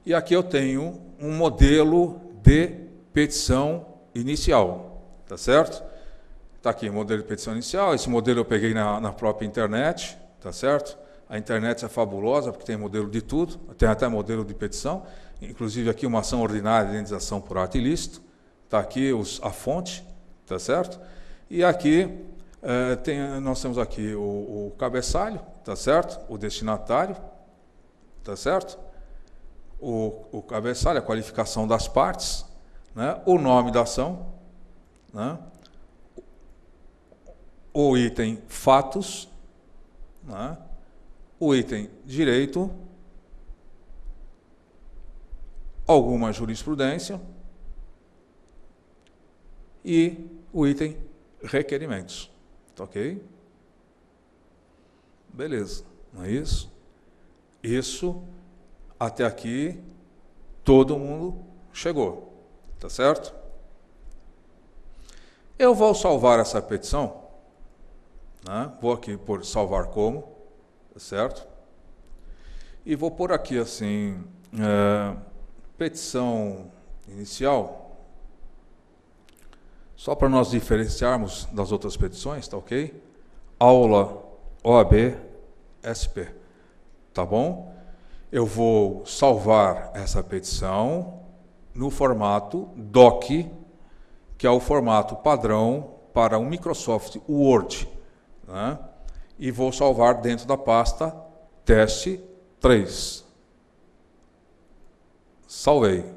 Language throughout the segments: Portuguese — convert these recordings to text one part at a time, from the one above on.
E aqui eu tenho um modelo de petição inicial, tá certo? Está aqui o modelo de petição inicial, esse modelo eu peguei na própria internet, tá certo? A internet é fabulosa, porque tem modelo de tudo, tem até modelo de petição, inclusive aqui uma ação ordinária de indenização por ato ilícito, está aqui a fonte, tá certo? E aqui nós temos aqui o cabeçalho, tá certo? O destinatário, tá certo? O cabeçalho, a qualificação das partes, né? O nome da ação, né? O item fatos, né? O item direito, alguma jurisprudência e o item requerimentos. Tá ok? Beleza, não é isso? Isso, até aqui, todo mundo chegou, tá certo? Eu vou salvar essa petição, né? Vou aqui por salvar como, tá certo? E vou pôr aqui assim, petição inicial, só para nós diferenciarmos das outras petições, tá ok? Aula OAB SP, tá bom? Eu vou salvar essa petição no formato doc, que é o formato padrão para o Microsoft Word, né? E vou salvar dentro da pasta teste 3. Salvei.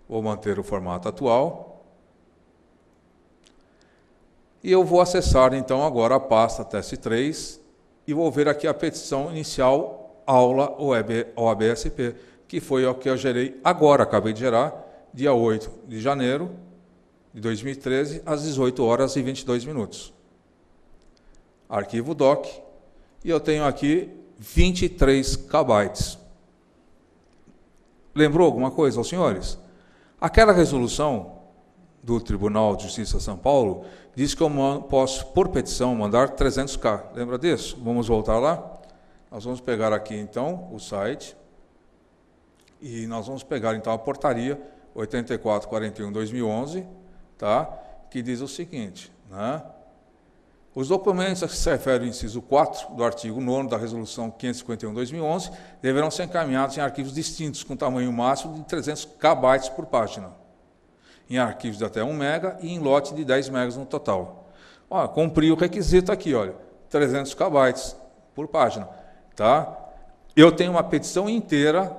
Vou manter o formato atual. E eu vou acessar, então, agora a pasta teste 3 e vou ver aqui a petição inicial aula OAB-SP, que foi o que eu gerei agora, acabei de gerar, dia 8 de janeiro de 2013, às 18 horas e 22 minutos. Arquivo doc, e eu tenho aqui 23 KB. Lembrou alguma coisa aos senhores? Aquela resolução do Tribunal de Justiça de São Paulo diz que eu posso, por petição, mandar 300K. Lembra disso? Vamos voltar lá? Nós vamos pegar aqui, então, o site, e nós vamos pegar, então, a portaria 8441/2011, tá? Que diz o seguinte, né? Os documentos a que se refere o inciso 4 do artigo 9º da Resolução 551/2011 deverão ser encaminhados em arquivos distintos, com tamanho máximo de 300 KB por página, em arquivos de até 1 MB e em lote de 10 MB no total. Ó, cumpri o requisito aqui, olha, 300 KB por página, tá? Eu tenho uma petição inteira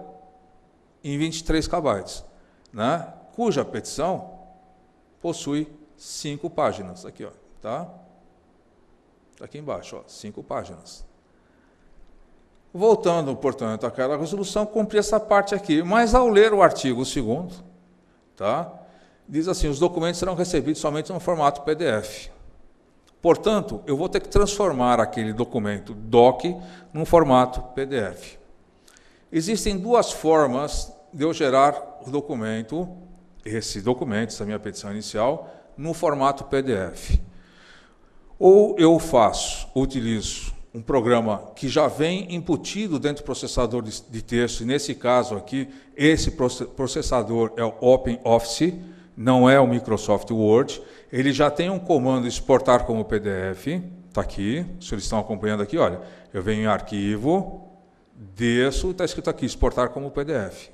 em 23 KB, né? Cuja petição possui 5 páginas, aqui, ó, tá? Aqui embaixo, ó, 5 páginas. Voltando, portanto, àquela resolução, cumpri essa parte aqui, mas ao ler o artigo 2º, tá? Diz assim, os documentos serão recebidos somente no formato PDF. Portanto, eu vou ter que transformar aquele documento doc num formato PDF. Existem duas formas de eu gerar o documento, essa minha petição inicial, no formato PDF. Ou eu utilizo um programa que já vem embutido dentro do processador de texto, e nesse caso aqui, esse processador é o OpenOffice, não é o Microsoft Word, ele já tem um comando exportar como PDF, está aqui, os senhores estão acompanhando aqui, olha, eu venho em arquivo, desço, está escrito aqui, exportar como PDF,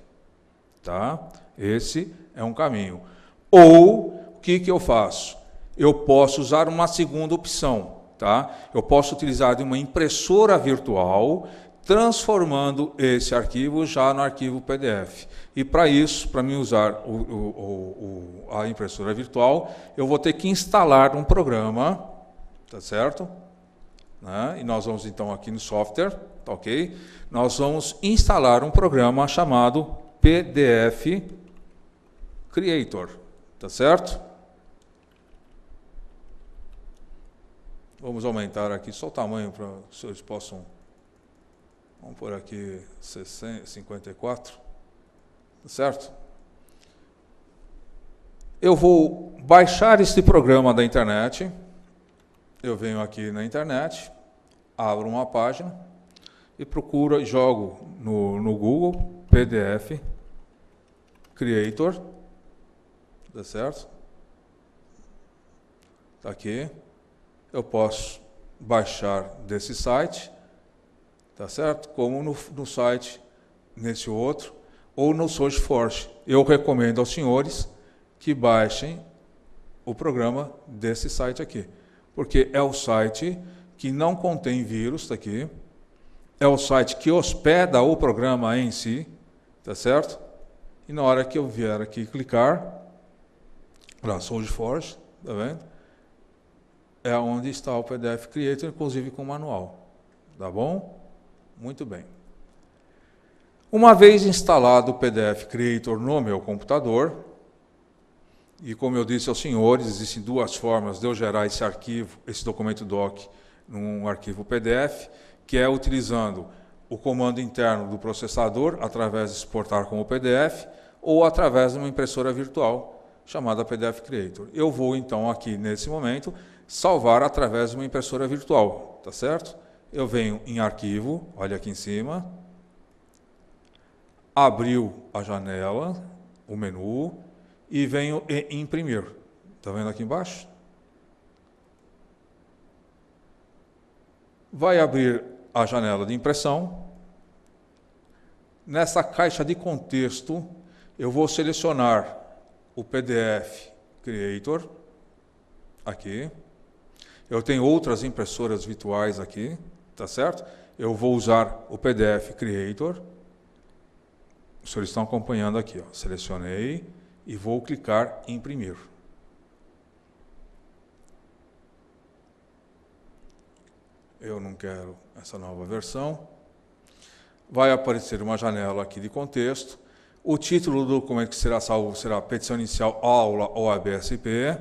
tá? Esse é um caminho. Ou, o que eu faço? Eu posso usar uma segunda opção, tá? Eu posso utilizar de uma impressora virtual, transformando esse arquivo já no arquivo PDF. E para isso, para mim usar a impressora virtual, eu vou ter que instalar um programa, tá certo? Né? E nós vamos então aqui no software, tá ok? Nós vamos instalar um programa chamado PDF Creator, tá certo? Vamos aumentar aqui só o tamanho para os senhores possam. Vamos pôr aqui 54, certo? Eu vou baixar este programa da internet. Eu venho aqui na internet, abro uma página e procuro, jogo no Google, PDF Creator, tá certo? Tá aqui. Eu posso baixar desse site, tá certo? Como no site, nesse outro, ou no SourceForge. Eu recomendo aos senhores que baixem o programa desse site aqui, porque é o site que não contém vírus, tá aqui. É o site que hospeda o programa em si, tá certo? E na hora que eu vier aqui clicar, para SourceForge, tá vendo? É onde está o PDF Creator, inclusive com manual. Tá bom? Muito bem. Uma vez instalado o PDF Creator no meu computador, e como eu disse aos senhores, existem duas formas de eu gerar esse arquivo, esse documento doc, num arquivo PDF, que é utilizando o comando interno do processador, através de exportar como PDF, ou através de uma impressora virtual, chamada PDF Creator. Eu vou, então, aqui, nesse momento, salvar através de uma impressora virtual, tá certo? Eu venho em arquivo, olha aqui em cima, abriu a janela, o menu, e venho em imprimir. Está vendo aqui embaixo? Vai abrir a janela de impressão. Nessa caixa de contexto, eu vou selecionar o PDF Creator, aqui. Eu tenho outras impressoras virtuais aqui, tá certo? Eu vou usar o PDF Creator. Os senhores estão acompanhando aqui, ó. Selecionei e vou clicar em imprimir. Eu não quero essa nova versão. Vai aparecer uma janela aqui de contexto. O título do documento que será salvo será petição inicial aula OAB-SP.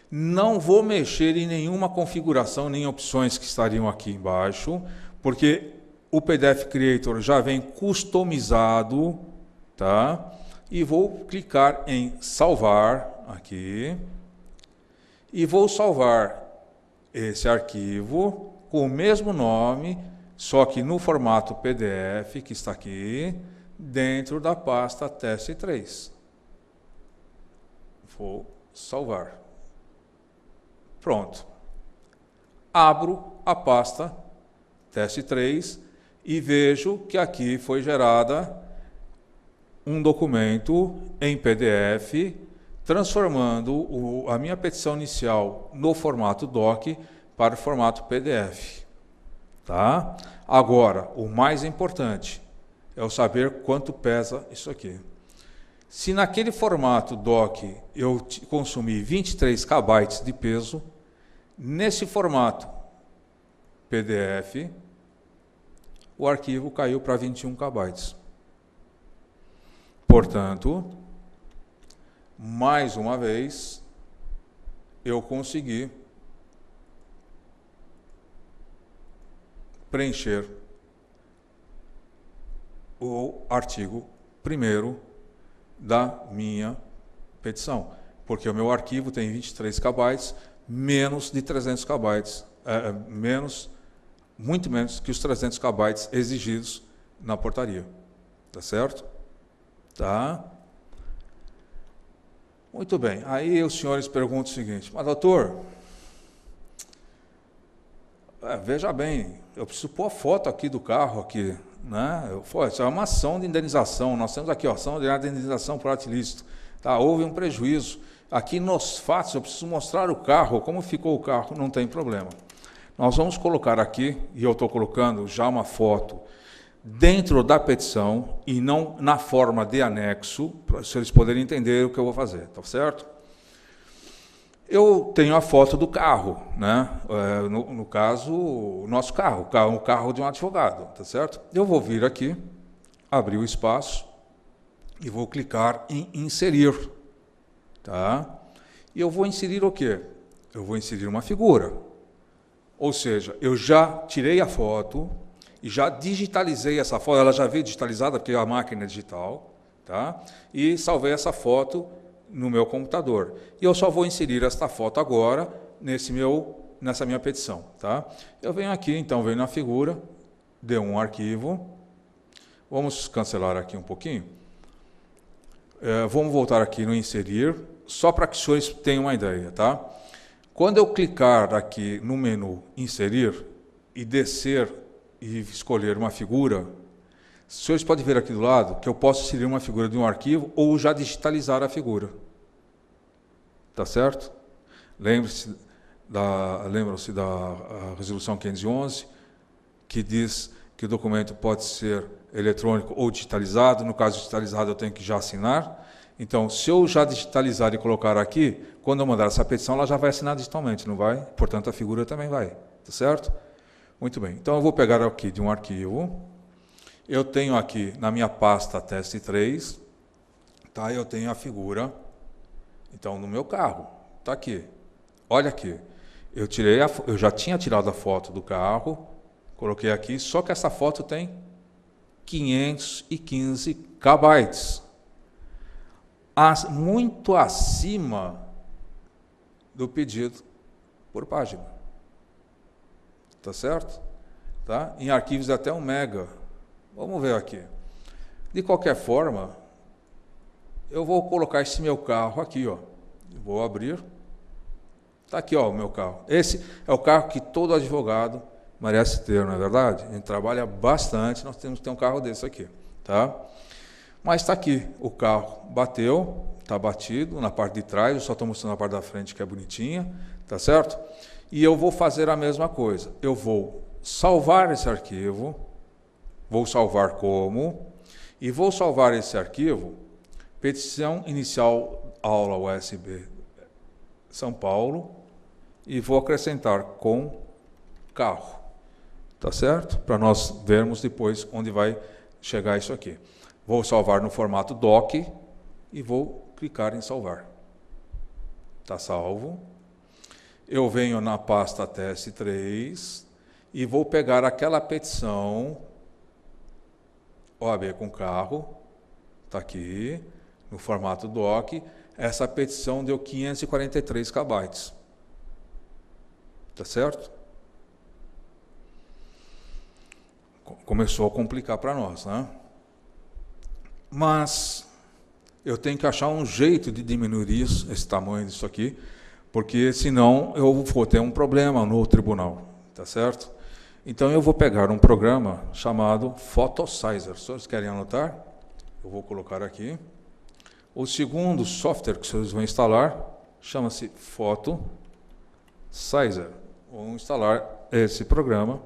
Não vou mexer em nenhuma configuração, nem opções que estariam aqui embaixo, porque o PDF Creator já vem customizado, tá? E vou clicar em salvar aqui. E vou salvar esse arquivo com o mesmo nome, só que no formato PDF, que está aqui, dentro da pasta teste 3. Vou salvar. Pronto. Abro a pasta teste 3 e vejo que aqui foi gerada um documento em PDF, transformando a minha petição inicial no formato doc para o formato PDF. Tá? Agora, o mais importante é eu saber quanto pesa isso aqui. Se naquele formato doc eu consumi 23 KB de peso, nesse formato PDF, o arquivo caiu para 21 KB. Portanto, mais uma vez, eu consegui preencher o artigo 1º da minha petição, porque o meu arquivo tem 23 KB, menos de 300 KB, muito menos que os 300 KB exigidos na portaria. Tá certo? Tá? Muito bem. Aí os senhores perguntam o seguinte: mas doutor, veja bem, eu preciso pôr a foto aqui do carro aqui, né? Isso é uma ação de indenização. Nós temos aqui, ó, ação de indenização por ato ilícito. Tá? Houve um prejuízo. Aqui nos fatos eu preciso mostrar o carro, como ficou o carro, não tem problema. Nós vamos colocar aqui, e eu estou colocando já uma foto dentro da petição e não na forma de anexo, para os senhores poderem entender o que eu vou fazer, tá certo? Eu tenho a foto do carro, né? No caso, o nosso carro, o carro de um advogado, tá certo? Eu vou vir aqui, abrir o espaço e vou clicar em inserir, tá? E eu vou inserir o quê? Eu vou inserir uma figura. Ou seja, eu já tirei a foto e já digitalizei essa foto, ela já veio digitalizada porque a máquina é digital, tá? E salvei essa foto no meu computador. E eu só vou inserir esta foto agora nessa minha petição, tá? Eu venho aqui, então, venho na figura, dei um arquivo, Vamos cancelar aqui um pouquinho. Vamos voltar aqui no inserir, só para que os senhores tenham uma ideia, tá? Quando eu clicar aqui no menu inserir e descer e escolher uma figura, os senhores podem ver aqui do lado que eu posso inserir uma figura de um arquivo ou já digitalizar a figura. Tá certo? Lembram-se da resolução 511, que diz que o documento pode ser eletrônico ou digitalizado. No caso digitalizado, eu tenho que já assinar. Então, se eu já digitalizar e colocar aqui, quando eu mandar essa petição, ela já vai assinar digitalmente, não vai? Portanto, a figura também vai. Tá certo? Muito bem. Então, eu vou pegar aqui de um arquivo. Eu tenho aqui na minha pasta teste 3, tá? Eu tenho a figura, então, no meu carro. Está aqui. Olha aqui. Eu já tinha tirado a foto do carro, coloquei aqui, só que essa foto tem 515 KB. Muito acima do pedido por página. Tá certo? Tá? Em arquivos até 1 mega. Vamos ver aqui. De qualquer forma, eu vou colocar esse meu carro aqui, ó. Vou abrir. Está aqui, ó, o meu carro. Esse é o carro que todo advogado merece ter, não é verdade? A gente trabalha bastante, nós temos que ter um carro desse aqui, tá? Mas está aqui, o carro bateu, está batido na parte de trás, eu só estou mostrando a parte da frente que é bonitinha, tá certo? E eu vou fazer a mesma coisa. Eu vou salvar esse arquivo, vou salvar como, e vou salvar esse arquivo, petição inicial aula USB São Paulo, e vou acrescentar com carro, tá certo? Para nós vermos depois onde vai chegar isso aqui. Vou salvar no formato doc e vou clicar em salvar. Tá salvo. Eu venho na pasta teste 3 e vou pegar aquela petição OAB com carro, tá aqui, no formato doc. Essa petição deu 543 KB. Tá certo? Começou a complicar para nós, né? Mas eu tenho que achar um jeito de diminuir esse tamanho disso aqui, porque senão eu vou ter um problema no tribunal, tá certo? Então eu vou pegar um programa chamado Photosizer. Se vocês querem anotar, eu vou colocar aqui. O segundo software que vocês vão instalar chama-se Photosizer. Vão instalar esse programa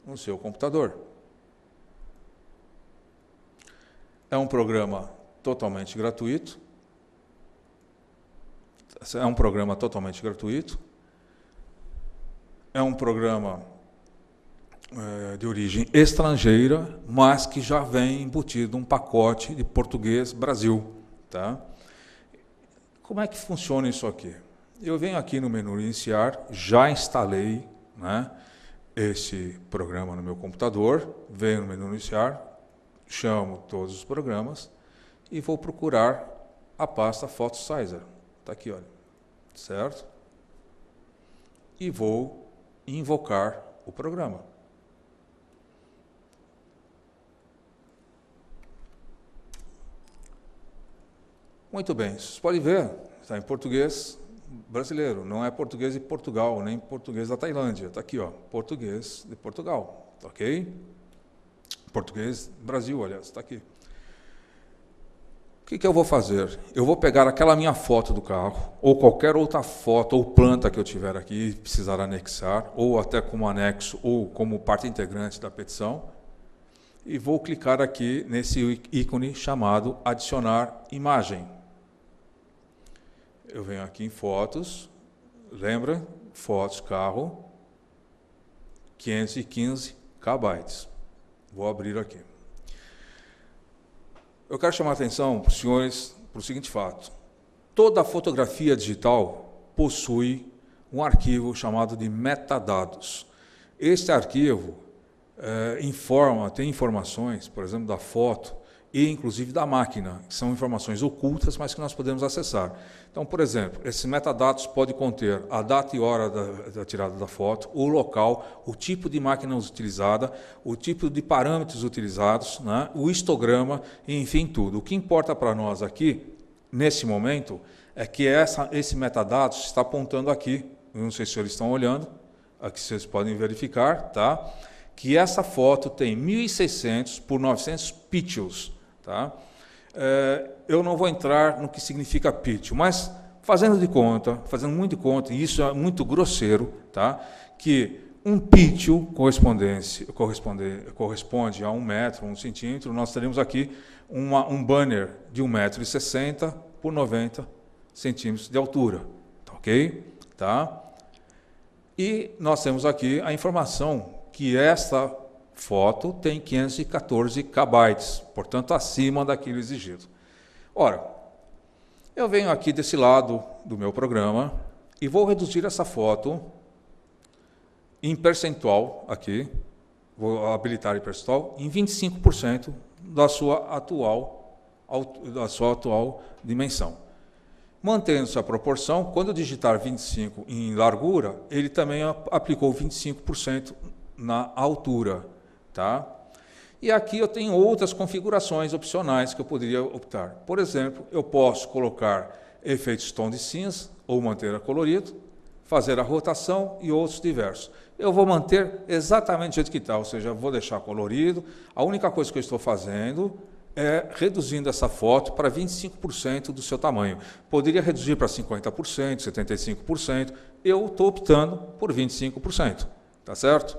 no seu computador. É um programa totalmente gratuito. É um programa totalmente gratuito. É um programa de origem estrangeira, mas que já vem embutido um pacote de português Brasil. Tá? Como é que funciona isso aqui? Eu venho aqui no menu iniciar, já instalei, né, esse programa no meu computador, venho no menu iniciar, chamo todos os programas e vou procurar a pasta Photosizer. Está aqui, olha, certo? E vou invocar o programa. Muito bem, vocês podem ver, está em português brasileiro, não é português de Portugal, nem português da Tailândia. Está aqui, ó, português de Portugal, ok? Português Brasil, aliás, está aqui. O que eu vou fazer? Eu vou pegar aquela minha foto do carro, ou qualquer outra foto ou planta que eu tiver aqui, precisar anexar, ou até como anexo, ou como parte integrante da petição, e vou clicar aqui nesse ícone chamado adicionar imagem. Eu venho aqui em fotos, lembra? Fotos, carro, 515 KB. Vou abrir aqui. Eu quero chamar a atenção para os senhores para o seguinte fato. Toda fotografia digital possui um arquivo chamado de metadados. Este arquivo tem informações, por exemplo, da foto, e inclusive da máquina, que são informações ocultas, mas que nós podemos acessar. Então, por exemplo, esses metadados podem conter a data e hora da tirada da foto, o local, o tipo de máquina utilizada, o tipo de parâmetros utilizados, né, o histograma, enfim, tudo. O que importa para nós aqui, nesse momento, é que esse metadado está apontando aqui, eu não sei se eles estão olhando, aqui vocês podem verificar, tá? Que essa foto tem 1.600 por 900 pixels. Tá? Eu não vou entrar no que significa pixel, mas fazendo muito de conta, e isso é muito grosseiro, tá? Que um pixel corresponde a 1 metro, 1 centímetro. Nós teremos aqui um banner de 1,60 m por 90 centímetros de altura. Tá, ok? Tá? E nós temos aqui a informação que esta foto tem 514 KB, portanto, acima daquilo exigido. Ora, eu venho aqui desse lado do meu programa e vou reduzir essa foto em percentual, aqui, vou habilitar em percentual, em 25% da sua atual dimensão. Mantendo-se a proporção, quando eu digitar 25 em largura, ele também aplicou 25% na altura. Tá? E aqui eu tenho outras configurações opcionais que eu poderia optar. Por exemplo, eu posso colocar efeitos tom de cinza ou manter a colorido, fazer a rotação e outros diversos. Eu vou manter exatamente do jeito que está, ou seja, eu vou deixar colorido. A única coisa que eu estou fazendo é reduzindo essa foto para 25% do seu tamanho. Poderia reduzir para 50%, 75%. Eu estou optando por 25%. Tá certo?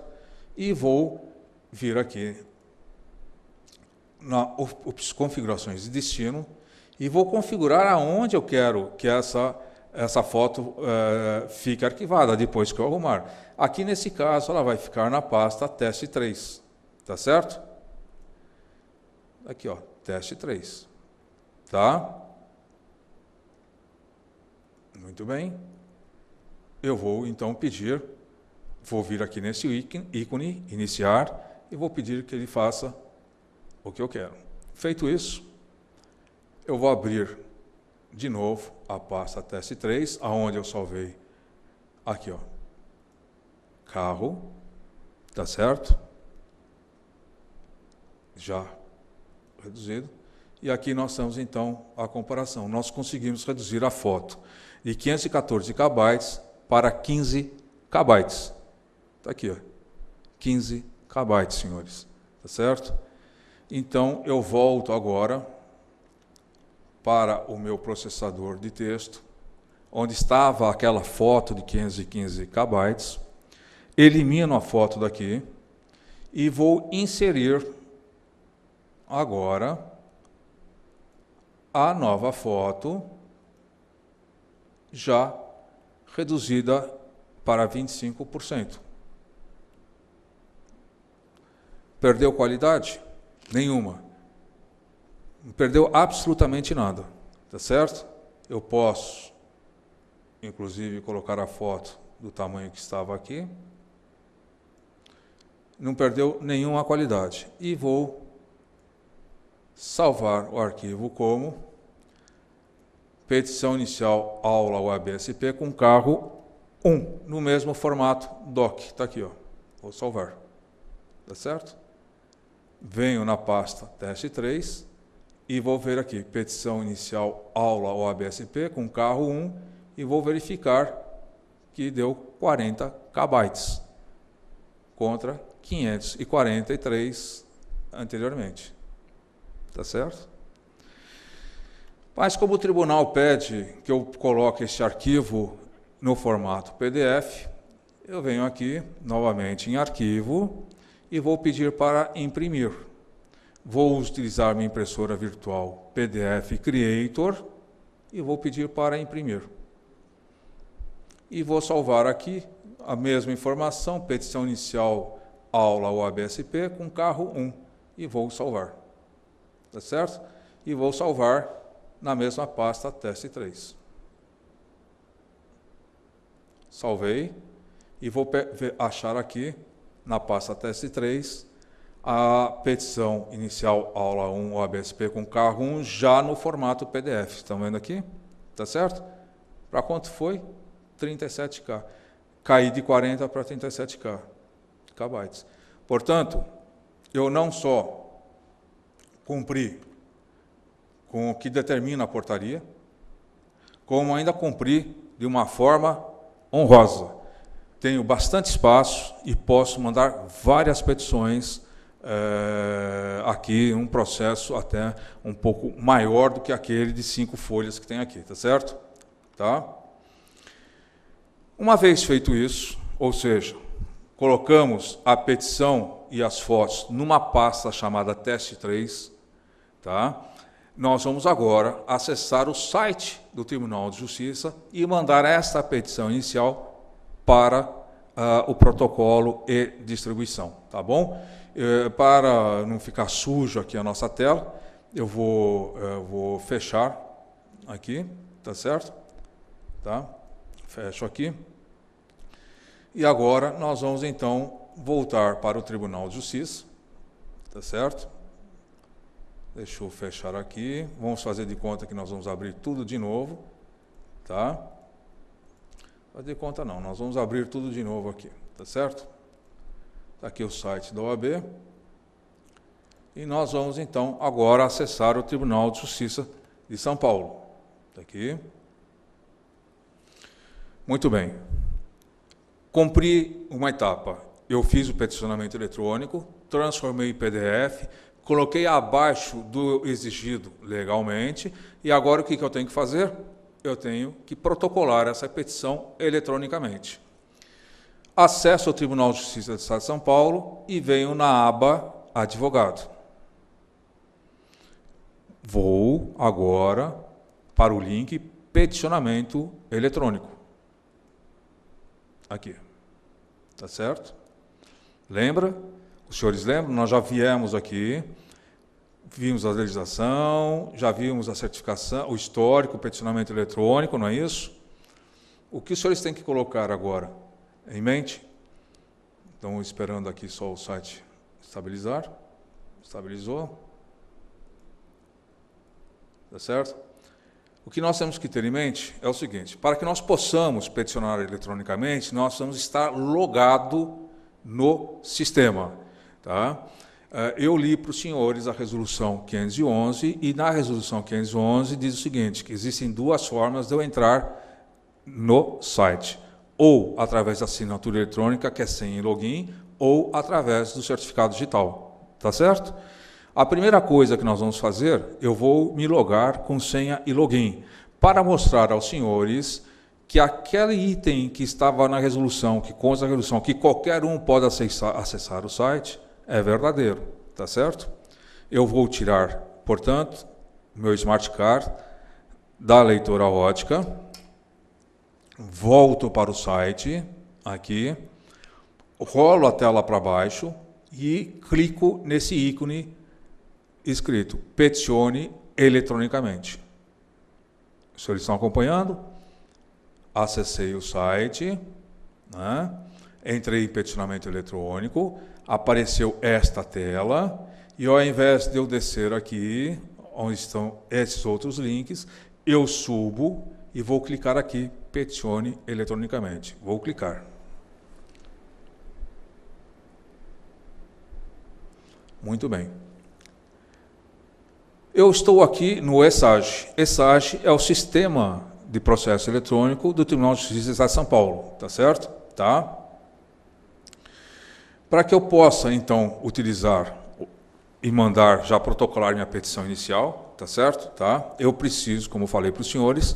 E vou vir aqui na configurações de destino e vou configurar aonde eu quero que essa foto fique arquivada depois que eu arrumar. Aqui, nesse caso, ela vai ficar na pasta teste 3. Tá certo? Aqui, ó, teste 3. Tá? Muito bem. Eu vou, então, vou vir aqui nesse ícone, iniciar, e vou pedir que ele faça o que eu quero. Feito isso, eu vou abrir de novo a pasta teste 3, aonde eu salvei aqui, ó, carro, tá certo? Já reduzido. E aqui nós temos, então, a comparação. Nós conseguimos reduzir a foto de 514 KB para 15 KB. Está aqui, ó, 15 KB, senhores. Tá certo? Então, eu volto agora para o meu processador de texto, onde estava aquela foto de 515 KB, elimino a foto daqui e vou inserir agora a nova foto já reduzida para 25%. Perdeu qualidade? Nenhuma. Não perdeu absolutamente nada. Tá certo? Eu posso, inclusive, colocar a foto do tamanho que estava aqui. Não perdeu nenhuma qualidade. E vou salvar o arquivo como petição inicial aula UABSP com carro 1, no mesmo formato doc. Está aqui, ó. Vou salvar. Tá certo? Venho na pasta teste 3 e vou ver aqui, petição inicial aula OABSP com carro 1 e vou verificar que deu 40 KB contra 543 anteriormente. Tá certo? Mas como o tribunal pede que eu coloque este arquivo no formato PDF, eu venho aqui novamente em arquivo e vou pedir para imprimir. Vou utilizar minha impressora virtual PDF Creator e vou pedir para imprimir. E vou salvar aqui a mesma informação, petição inicial aula OABSP com carro 1 e vou salvar. Tá certo? E vou salvar na mesma pasta teste 3. Salvei e vou achar aqui na pasta teste 3 a petição inicial aula 1 OAB-SP com carro 1 já no formato PDF. Estão vendo aqui? Tá certo? Para quanto foi? 37K. Caí de 40 para 37K. KB. Portanto, eu não só cumpri com o que determina a portaria, como ainda cumpri de uma forma honrosa. Tenho bastante espaço e posso mandar várias petições aqui, um processo até um pouco maior do que aquele de 5 folhas que tem aqui, tá certo? Tá? Uma vez feito isso, ou seja, colocamos a petição e as fotos numa pasta chamada teste 3, tá? Nós vamos agora acessar o site do Tribunal de Justiça e mandar esta petição inicial para o protocolo e distribuição, tá bom? Para não ficar sujo aqui a nossa tela, eu vou fechar aqui, tá certo? Tá? Fecho aqui. E agora nós vamos então voltar para o Tribunal de Justiça, tá certo? Deixa eu fechar aqui. Vamos fazer de conta que nós vamos abrir tudo de novo, tá? Fazer de conta não, nós vamos abrir tudo de novo aqui, tá certo? Está aqui o site da OAB. E nós vamos então agora acessar o Tribunal de Justiça de São Paulo. Está aqui. Muito bem. Cumpri uma etapa. Eu fiz o peticionamento eletrônico, transformei em PDF, coloquei abaixo do exigido legalmente, e agora o que eu tenho que fazer? Eu tenho que protocolar essa petição eletronicamente. Acesso ao Tribunal de Justiça do Estado de São Paulo e venho na aba Advogado. Vou agora para o link Peticionamento Eletrônico. Aqui. Tá certo? Lembra? Os senhores lembram? Nós já viemos aqui, vimos a legislação, já vimos a certificação, o histórico, o peticionamento eletrônico, não é isso? O que os senhores têm que colocar agora em mente? Estão esperando aqui só o site estabilizar. Estabilizou. Tá certo? O que nós temos que ter em mente é o seguinte: para que nós possamos peticionar eletronicamente, nós vamos estar logado no sistema. Tá? Eu li para os senhores a resolução 511 e na resolução 511 diz o seguinte, que existem duas formas de eu entrar no site. Ou através da assinatura eletrônica, que é senha e login, ou através do certificado digital. Tá certo? A primeira coisa que nós vamos fazer, eu vou me logar com senha e login, para mostrar aos senhores que aquele item que estava na resolução, que consta na resolução, que qualquer um pode acessar o site, é verdadeiro, tá certo? Eu vou tirar, portanto, meu Smart Card da leitora ótica, volto para o site, aqui, rolo a tela para baixo e clico nesse ícone escrito peticione eletronicamente. Os senhores estão acompanhando? Acessei o site, né? Entrei em peticionamento eletrônico, apareceu esta tela, e ao invés de eu descer aqui, onde estão esses outros links, eu subo e vou clicar aqui, peticione eletronicamente. Vou clicar. Muito bem. Eu estou aqui no ESAGE. ESAGE é o sistema de processo eletrônico do Tribunal de Justiça do Estado de São Paulo, tá certo? Tá? Para que eu possa, então, utilizar e mandar já protocolar minha petição inicial, tá certo? Tá? Eu preciso, como eu falei para os senhores,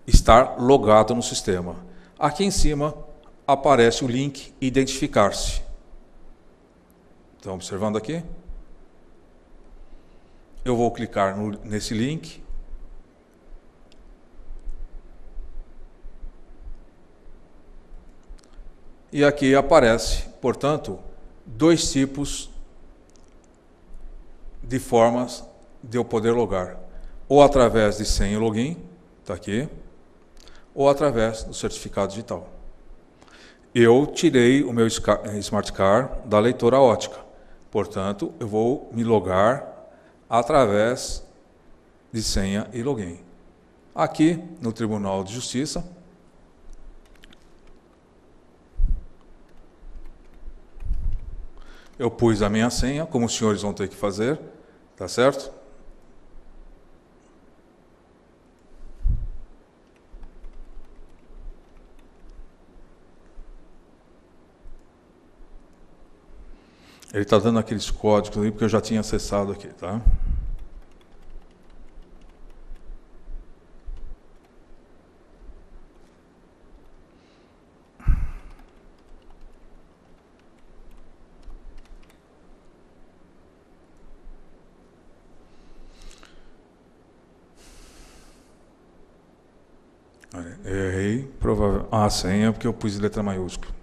estar logado no sistema. Aqui em cima aparece o link identificar-se. Estão observando aqui? Eu vou clicar nesse link. E aqui aparece, portanto, dois tipos de formas de eu poder logar. Ou através de senha e login, está aqui, ou através do certificado digital. Eu tirei o meu Smart Card da leitora ótica. Portanto, eu vou me logar através de senha e login. Aqui, no Tribunal de Justiça, eu pus a minha senha, como os senhores vão ter que fazer, tá certo? Ele está dando aqueles códigos ali, porque eu já tinha acessado aqui, tá? Eu errei a senha porque eu pus letra maiúscula.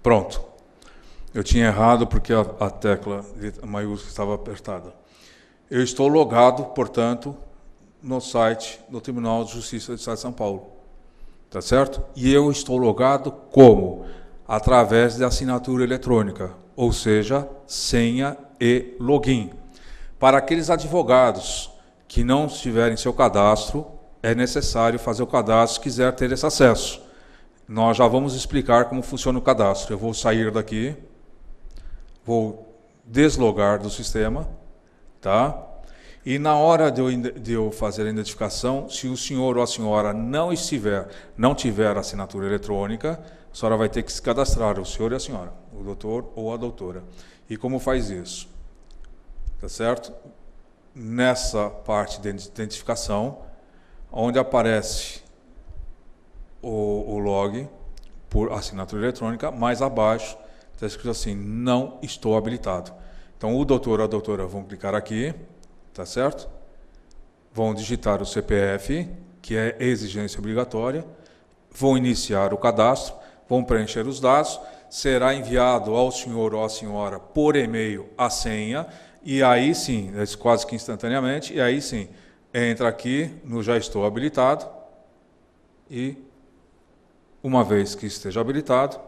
Pronto. Eu tinha errado porque a tecla maiúscula estava apertada. Eu estou logado, portanto, no site do Tribunal de Justiça do Estado de São Paulo. Tá certo? E eu estou logado como? Através de assinatura eletrônica, ou seja, senha e login. Para aqueles advogados que não tiverem seu cadastro, é necessário fazer o cadastro se quiser ter esse acesso. Nós já vamos explicar como funciona o cadastro. Eu vou sair daqui, vou deslogar do sistema, tá? E na hora de eu fazer a identificação, se o senhor ou a senhora não tiver assinatura eletrônica, a senhora vai ter que se cadastrar, o senhor e a senhora, o doutor ou a doutora. E como faz isso? Tá certo? Nessa parte de identificação, onde aparece o log por assinatura eletrônica, mais abaixo está escrito assim, não estou habilitado. Então o doutor ou a doutora vão clicar aqui, tá certo? Vão digitar o CPF, que é exigência obrigatória, vão iniciar o cadastro, vão preencher os dados, será enviado ao senhor ou à senhora por e-mail a senha, e aí sim, quase que instantaneamente, e aí sim, entra aqui no já estou habilitado, e uma vez que esteja habilitado,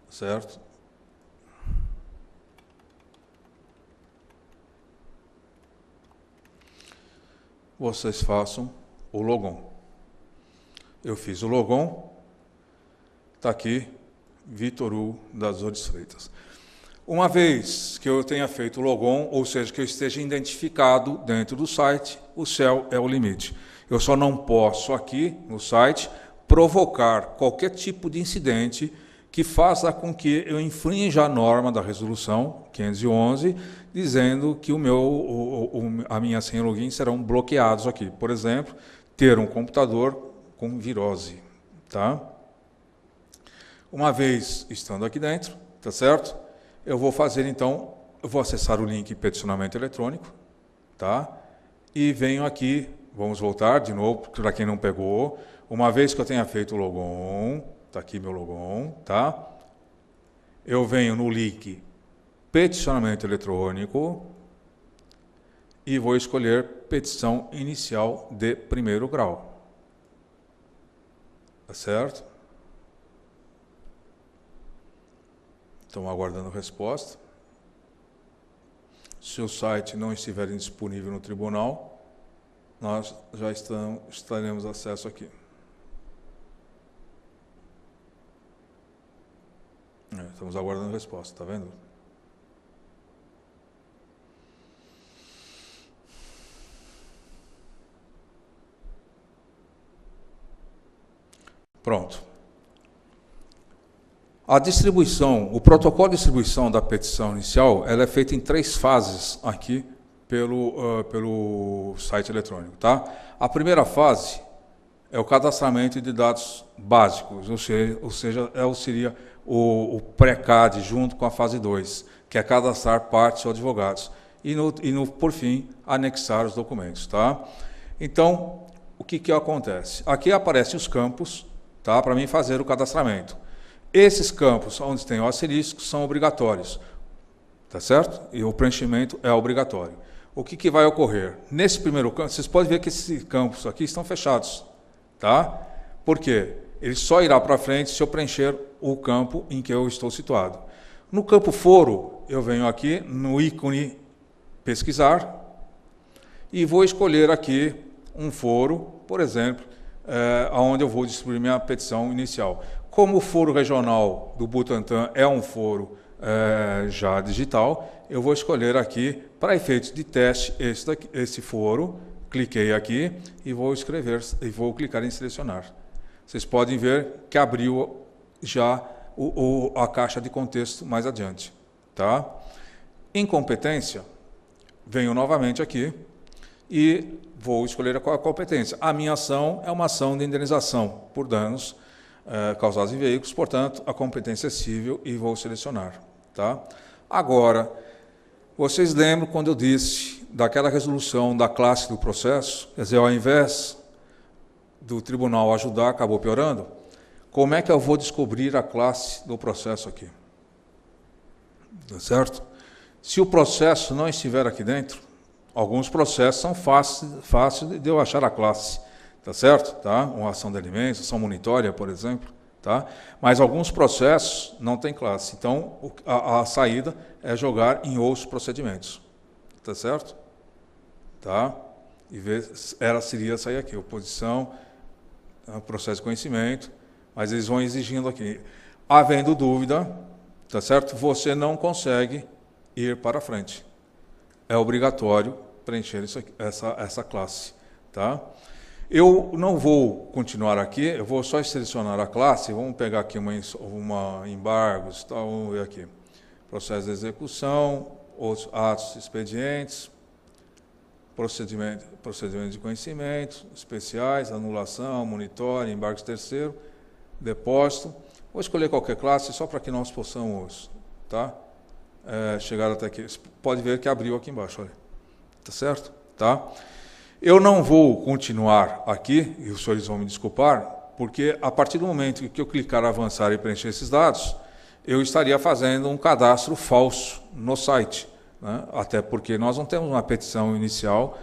certo? Vocês façam o logon. Eu fiz o logon, está aqui, Vitor Hugo das Dores Freitas. Uma vez que eu tenha feito o logon, ou seja, que eu esteja identificado dentro do site, o céu é o limite. Eu só não posso aqui no site provocar qualquer tipo de incidente que faça com que eu infrinja a norma da resolução 511, dizendo que a minha senha e login serão bloqueados aqui. Por exemplo, ter um computador com virose. Tá? Uma vez estando aqui dentro, tá certo? Eu vou fazer, então, eu vou acessar o link peticionamento eletrônico, tá? E venho aqui, vamos voltar de novo, para quem não pegou. Uma vez que eu tenha feito o logon, está aqui meu logon, tá? Eu venho no link peticionamento eletrônico e vou escolher petição inicial de primeiro grau. Tá certo? Estão aguardando a resposta. Se o site não estiver disponível no tribunal, nós já estaremos acesso aqui. Estamos aguardando a resposta, está vendo? Pronto. A distribuição, o protocolo de distribuição da petição inicial, ela é feita em 3 fases aqui pelo site eletrônico. Tá? A primeira fase é o cadastramento de dados básicos, ou seja, seria o pré-CAD junto com a fase 2, que é cadastrar partes ou advogados. E, por fim, anexar os documentos. Tá? Então, o que acontece? Aqui aparecem os campos, tá, para mim fazer o cadastramento. Esses campos onde tem o asterisco são obrigatórios, tá certo? E o preenchimento é obrigatório. o que vai ocorrer? Nesse primeiro campo, vocês podem ver que esses campos aqui estão fechados. Tá? Por quê? Ele só irá para frente se eu preencher o campo em que eu estou situado. No campo foro, eu venho aqui no ícone pesquisar e vou escolher aqui um foro, por exemplo, onde eu vou distribuir minha petição inicial. Como o foro regional do Butantã é um foro já digital, eu vou escolher aqui, para efeitos de teste, esse foro, cliquei aqui e vou escrever, e vou clicar em selecionar. Vocês podem ver que abriu já a caixa de contexto mais adiante. Tá? Em competência, venho novamente aqui e vou escolher qual a competência. A minha ação é uma ação de indenização por danos causados em veículos, portanto, a competência é civil e vou selecionar. Tá? Agora, vocês lembram quando eu disse daquela resolução da classe do processo? Quer dizer, ao invés do tribunal ajudar, acabou piorando? Como é que eu vou descobrir a classe do processo aqui? Tá certo? Se o processo não estiver aqui dentro, alguns processos são fáceis de eu achar a classe. Tá certo? Tá? Uma ação de alimentos, ação monitória, por exemplo. Tá? Mas alguns processos não têm classe. Então, a saída é jogar em outros procedimentos. Tá certo? Tá? E ver, ela seria sair aqui, oposição, processo de conhecimento, mas eles vão exigindo aqui. Havendo dúvida, tá certo? Você não consegue ir para frente. É obrigatório preencher isso aqui, essa classe. Tá? Eu não vou continuar aqui, eu vou só selecionar a classe, vamos pegar aqui uma embargos, tá? Vamos ver aqui. Processo de execução, outros atos expedientes, procedimento de conhecimento, especiais, anulação, monitor, embargos terceiro, depósito. Vou escolher qualquer classe só para que nós possamos, tá? Chegar até aqui. Você pode ver que abriu aqui embaixo, olha. Tá certo? Tá? Eu não vou continuar aqui, e os senhores vão me desculpar, porque a partir do momento que eu clicar avançar e preencher esses dados, eu estaria fazendo um cadastro falso no site. Né? Até porque nós não temos uma petição inicial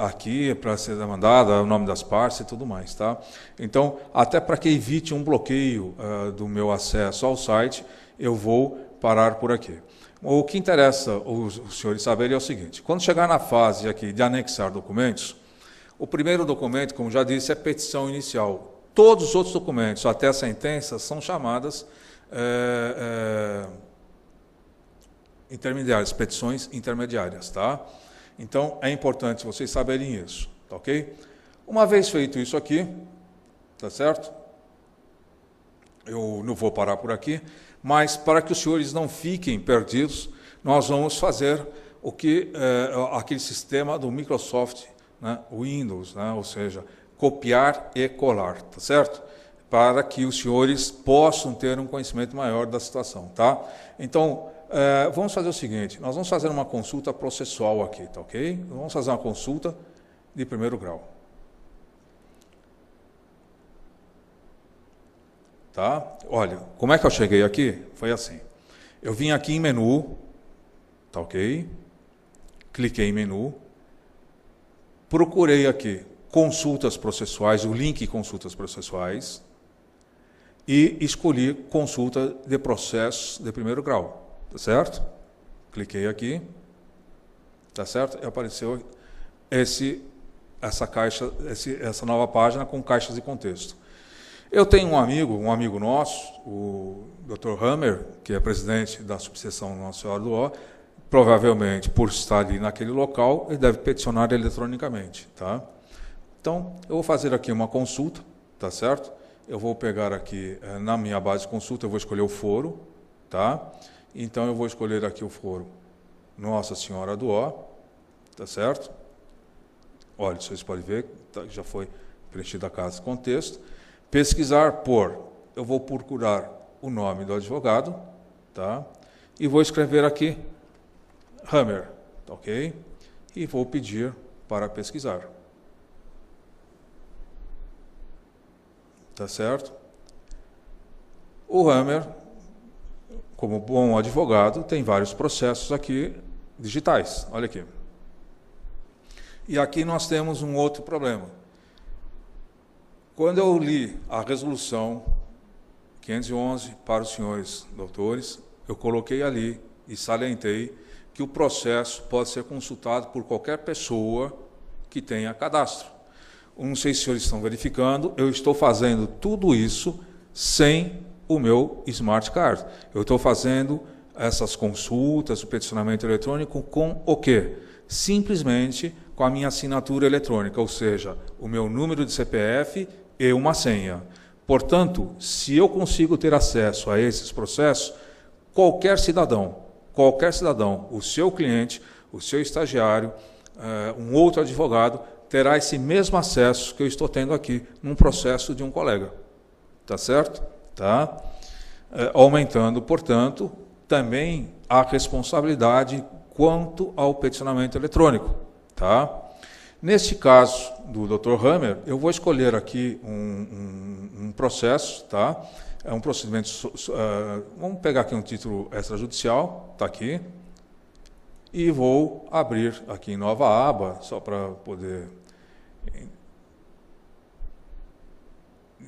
aqui para ser demandada, o nome das partes e tudo mais. Tá? Então, até para que evite um bloqueio do meu acesso ao site, eu vou parar por aqui. O que interessa os senhores saberem é o seguinte: quando chegar na fase aqui de anexar documentos, o primeiro documento, como já disse, é petição inicial. Todos os outros documentos, até a sentença, são chamadas intermediárias, petições intermediárias. Tá? Então, é importante vocês saberem isso. Tá, ok? Uma vez feito isso aqui, tá certo? Eu não vou parar por aqui, mas para que os senhores não fiquem perdidos, nós vamos fazer o que aquele sistema do Microsoft, né, Windows, né, ou seja, copiar e colar, tá certo? Para que os senhores possam ter um conhecimento maior da situação, tá? Então, vamos fazer o seguinte: nós vamos fazer uma consulta processual aqui, tá ok? Vamos fazer uma consulta de primeiro grau. Tá? Olha, como é que eu cheguei aqui? Foi assim. Eu vim aqui em menu, tá ok? Cliquei em menu, procurei aqui consultas processuais, o link consultas processuais, e escolhi consulta de processos de primeiro grau, tá certo? Cliquei aqui, tá certo? E apareceu essa caixa, essa nova página com caixas de contexto. Eu tenho um amigo nosso, o Dr. Hammer, que é presidente da subseção Nossa Senhora do Ó, provavelmente, por estar ali naquele local, ele deve peticionar eletronicamente. Tá? Então, eu vou fazer aqui uma consulta, tá certo? Eu vou pegar aqui, na minha base de consulta, eu vou escolher o foro, tá? Então, eu vou escolher aqui o foro Nossa Senhora do Ó, tá certo? Olha, vocês podem ver, já foi preenchida a casa de contexto. Pesquisar por, eu vou procurar o nome do advogado, tá? E vou escrever aqui, Hammer, tá, ok? E vou pedir para pesquisar. Tá certo? O Hammer, como bom advogado, tem vários processos aqui digitais, olha aqui. E aqui nós temos um outro problema. Quando eu li a resolução 511 para os senhores doutores, eu coloquei ali e salientei que o processo pode ser consultado por qualquer pessoa que tenha cadastro. Não sei se os senhores estão verificando, eu estou fazendo tudo isso sem o meu Smart Card. Eu estou fazendo essas consultas, o peticionamento eletrônico com o quê? Simplesmente com a minha assinatura eletrônica, ou seja, o meu número de CPF e uma senha. Portanto, se eu consigo ter acesso a esses processos, qualquer cidadão, o seu cliente, o seu estagiário, um outro advogado, terá esse mesmo acesso que eu estou tendo aqui num processo de um colega. Tá certo? Tá? Aumentando, portanto, também a responsabilidade quanto ao peticionamento eletrônico. Tá? Neste caso do Dr. Hammer, eu vou escolher aqui um processo, tá? É um procedimento, vamos pegar aqui um título extrajudicial, está aqui, e vou abrir aqui em nova aba, só para poder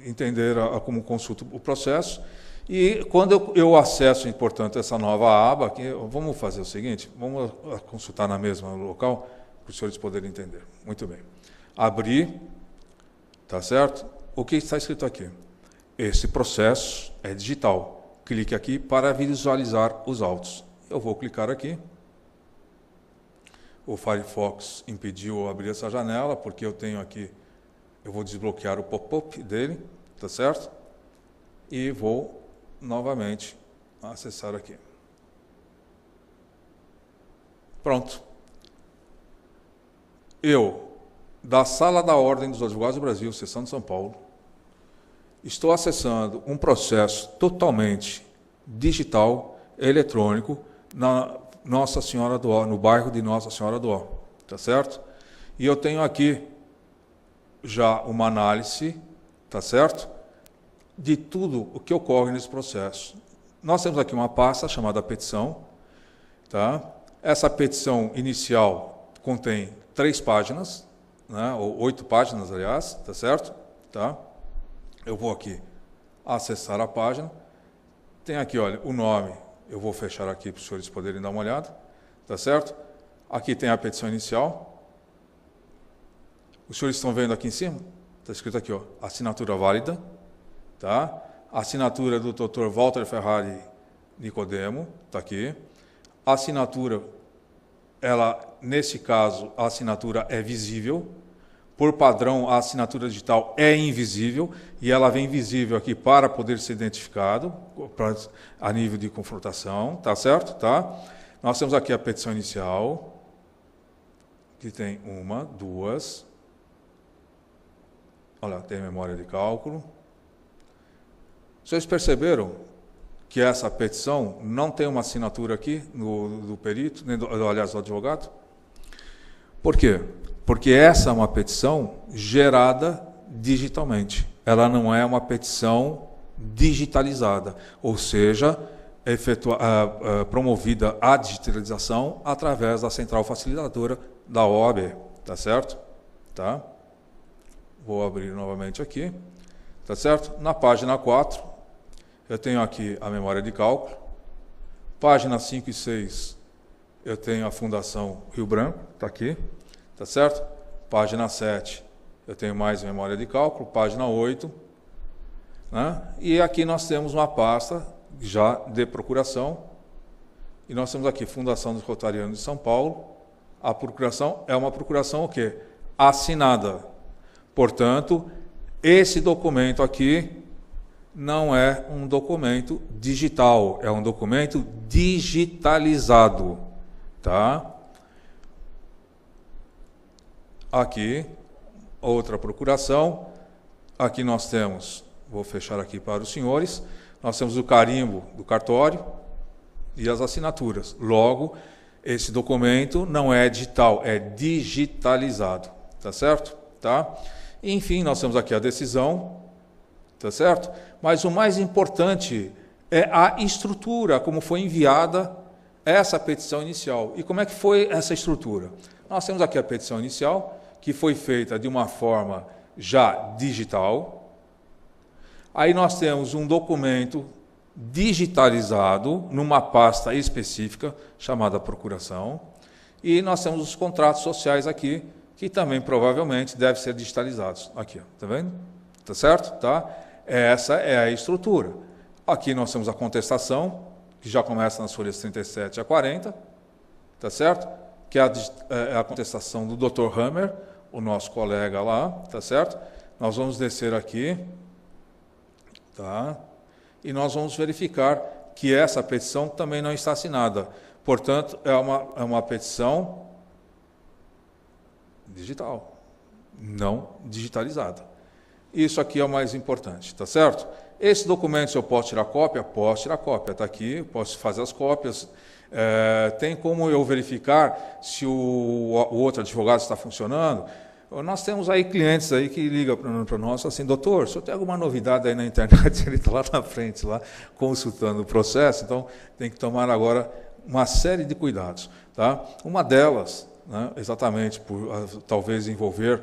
entender como consulto o processo. E quando eu acesso, portanto, essa nova aba, aqui, vamos fazer o seguinte, vamos consultar na mesma local, para os senhores poderem entender. Muito bem. Abrir, tá certo? O que está escrito aqui? Esse processo é digital. Clique aqui para visualizar os autos. Eu vou clicar aqui. O Firefox impediu abrir essa janela, porque eu tenho aqui, eu vou desbloquear o pop-up dele, tá certo? E vou novamente acessar aqui. Pronto. Eu, da Sala da Ordem dos Advogados do Brasil, Seção de São Paulo, estou acessando um processo totalmente digital, eletrônico, na Nossa Senhora do Ó, no bairro de Nossa Senhora do Ó, tá certo? E eu tenho aqui já uma análise, tá certo? De tudo o que ocorre nesse processo. Nós temos aqui uma pasta chamada petição, tá? Essa petição inicial contém 3 páginas, né? Ou 8 páginas, aliás, tá certo? Tá? Eu vou aqui acessar a página. Tem aqui, olha, o nome. Eu vou fechar aqui para os senhores poderem dar uma olhada. Tá certo? Aqui tem a petição inicial. Os senhores estão vendo aqui em cima? Está escrito aqui, ó, assinatura válida. Tá? A assinatura do Dr. Walter Ferrari Nicodemo. Está aqui. A assinatura, ela, nesse caso, a assinatura é visível. Por padrão, a assinatura digital é invisível e ela vem visível aqui para poder ser identificado a nível de confrontação, tá certo? Tá? Nós temos aqui a petição inicial, que tem 1, 2, olha, tem memória de cálculo. Vocês perceberam que essa petição não tem uma assinatura aqui do perito, nem aliás, do advogado? Por quê? Porque essa é uma petição gerada digitalmente. Ela não é uma petição digitalizada, ou seja, promovida a digitalização através da central facilitadora da OAB, tá certo? Tá? Vou abrir novamente aqui, tá certo? Na página 4, eu tenho aqui a memória de cálculo. Página 5 e 6, eu tenho a Fundação Rio Branco, está aqui. Tá certo? Página 7, eu tenho mais memória de cálculo. Página 8. Né? E aqui nós temos uma pasta já de procuração. E nós temos aqui Fundação dos Rotarianos de São Paulo. A procuração é uma procuração o quê? Assinada. Portanto, esse documento aqui não é um documento digital, é um documento digitalizado. Tá? Aqui, outra procuração. Aqui nós temos, vou fechar aqui para os senhores, nós temos o carimbo do cartório e as assinaturas. Logo, esse documento não é digital, é digitalizado. Tá certo? Tá? Enfim, nós temos aqui a decisão, tá certo? Mas o mais importante é a estrutura, como foi enviada essa petição inicial. E como é que foi essa estrutura? Nós temos aqui a petição inicial, que foi feita de uma forma já digital. Aí nós temos um documento digitalizado numa pasta específica, chamada procuração. E nós temos os contratos sociais aqui, que também provavelmente devem ser digitalizados. Aqui, está vendo? Está certo? Tá? Essa é a estrutura. Aqui nós temos a contestação, que já começa nas folhas 37 a 40, tá certo? Que é a contestação do Dr. Hammer, o nosso colega lá, tá certo? Nós vamos descer aqui, tá? E nós vamos verificar que essa petição também não está assinada. Portanto, é uma petição digital, não digitalizada. Isso aqui é o mais importante, tá certo? Esse documento, se eu posso tirar cópia? Posso tirar cópia, está aqui, posso fazer as cópias. Tem como eu verificar se o outro advogado está funcionando? Nós temos aí clientes aí que ligam para nós assim, doutor, o senhor tem alguma novidade aí na internet? Ele está lá na frente, lá, consultando o processo, então tem que tomar agora uma série de cuidados. Tá? Uma delas, né, exatamente por talvez envolver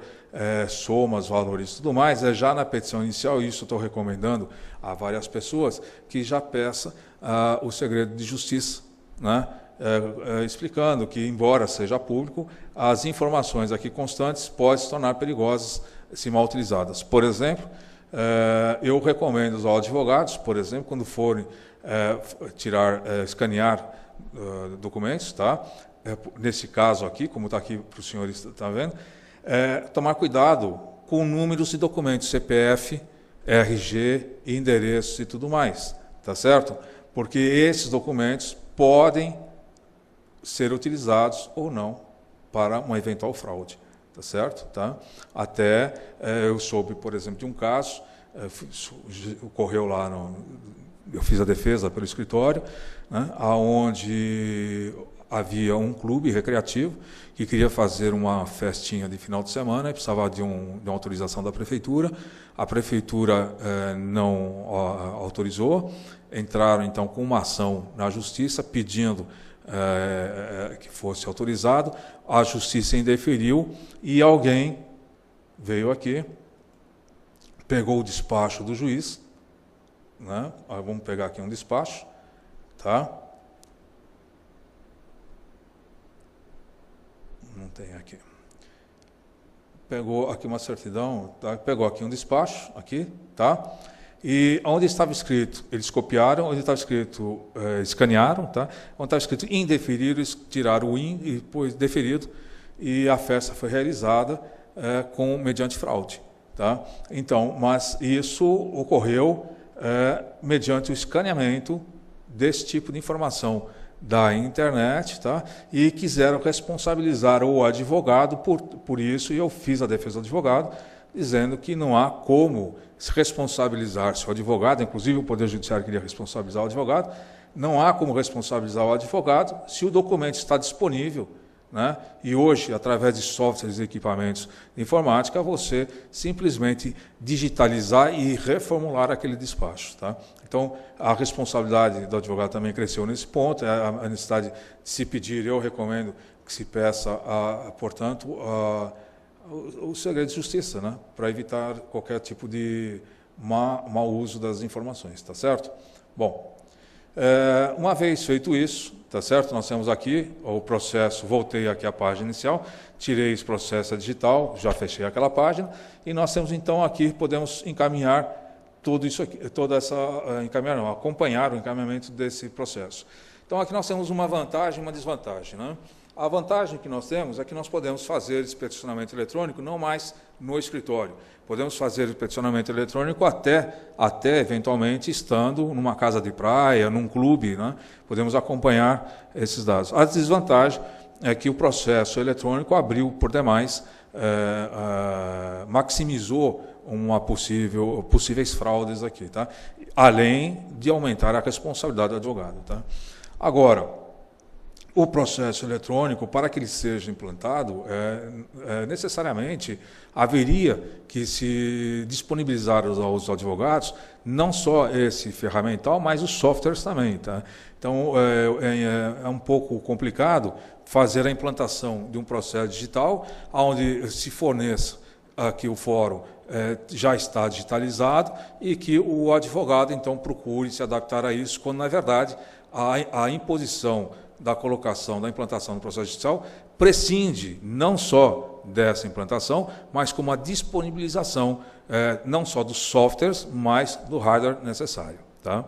somas, valores e tudo mais, já na petição inicial, isso eu estou recomendando a várias pessoas, que já peça o segredo de justiça, né, explicando que, embora seja público, as informações aqui constantes podem se tornar perigosas se mal utilizadas. Por exemplo, eu recomendo aos advogados, por exemplo, quando forem escanear documentos, tá? Nesse caso aqui, como está aqui para os senhores estar vendo, tomar cuidado com números de documentos, CPF, RG, endereços e tudo mais, tá certo? Porque esses documentos podem ser utilizados ou não para uma eventual fraude, tá certo? Tá? Até eu soube, por exemplo, de um caso, ocorreu lá, eu fiz a defesa pelo escritório, né, onde havia um clube recreativo que queria fazer uma festinha de final de semana e precisava de uma autorização da prefeitura. A prefeitura não autorizou, entraram então com uma ação na justiça pedindo que fosse autorizado, a justiça indeferiu e alguém veio aqui, pegou o despacho do juiz, né? Vamos pegar aqui um despacho, tá? Não tem aqui. Pegou aqui uma certidão, tá? Pegou aqui um despacho, aqui, tá? E onde estava escrito, eles copiaram, onde estava escrito, escanearam, tá? Onde estava escrito indeferido, eles tiraram o in e depois deferido, e a festa foi realizada mediante fraude, tá? Então, mas isso ocorreu mediante o escaneamento desse tipo de informação da internet, tá? E quiseram responsabilizar o advogado por isso, e eu fiz a defesa do advogado, dizendo que não há como se responsabilizar-se o advogado, inclusive o Poder Judiciário queria responsabilizar o advogado, não há como responsabilizar o advogado se o documento está disponível, né? E hoje, através de softwares e equipamentos de informática, você simplesmente digitalizar e reformular aquele despacho, tá? Então, a responsabilidade do advogado também cresceu nesse ponto, a necessidade de se pedir, eu recomendo que se peça, portanto, o segredo de justiça, né? Para evitar qualquer tipo de mau uso das informações, tá certo? Bom, uma vez feito isso, tá certo? Nós temos aqui o processo, voltei aqui à página inicial, tirei esse processo digital, já fechei aquela página, e nós temos então aqui, podemos encaminhar tudo isso aqui, acompanhar o encaminhamento desse processo. Então aqui nós temos uma vantagem e uma desvantagem, né? A vantagem que nós temos é que nós podemos fazer esse peticionamento eletrônico não mais no escritório. Podemos fazer o peticionamento eletrônico até eventualmente estando numa casa de praia, num clube, né? Podemos acompanhar esses dados. A desvantagem é que o processo eletrônico abriu por demais, maximizou possíveis fraudes aqui, tá? Além de aumentar a responsabilidade do advogado, tá? Agora, o processo eletrônico, para que ele seja implantado, necessariamente haveria que se disponibilizar aos advogados não só esse ferramental, mas os softwares também. Tá? Então, é um pouco complicado fazer a implantação de um processo digital, onde se forneça que o fórum já está digitalizado e que o advogado, então, procure se adaptar a isso, quando, na verdade, a imposição da colocação, da implantação do processo digital prescinde não só dessa implantação, mas como a disponibilização não só dos softwares, mas do hardware necessário. Tá?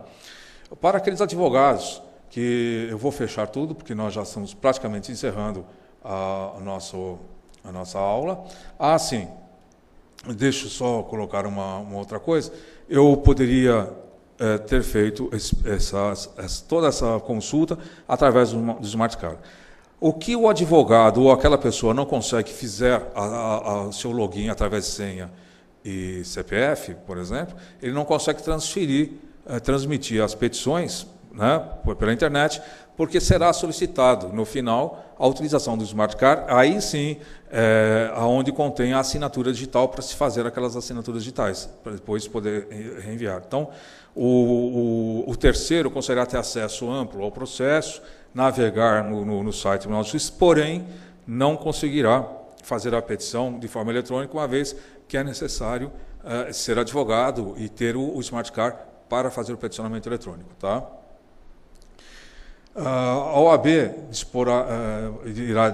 Para aqueles advogados, que eu vou fechar tudo, porque nós já estamos praticamente encerrando a nossa aula. Sim, deixa eu só colocar uma outra coisa. Eu poderia ter feito toda essa consulta através do Smart Card. O que o advogado ou aquela pessoa não consegue fizer o seu login através de senha e CPF, por exemplo, ele não consegue transmitir as petições, né, pela internet, porque será solicitado, no final, a utilização do Smart Card, aí sim, onde contém a assinatura digital para se fazer aquelas assinaturas digitais, para depois poder reenviar. Então, o terceiro conseguirá ter acesso amplo ao processo, navegar no site do Tribunal de Justiça, porém, não conseguirá fazer a petição de forma eletrônica, uma vez que é necessário ser advogado e ter o Smart Card para fazer o peticionamento eletrônico. Tá? A OAB irá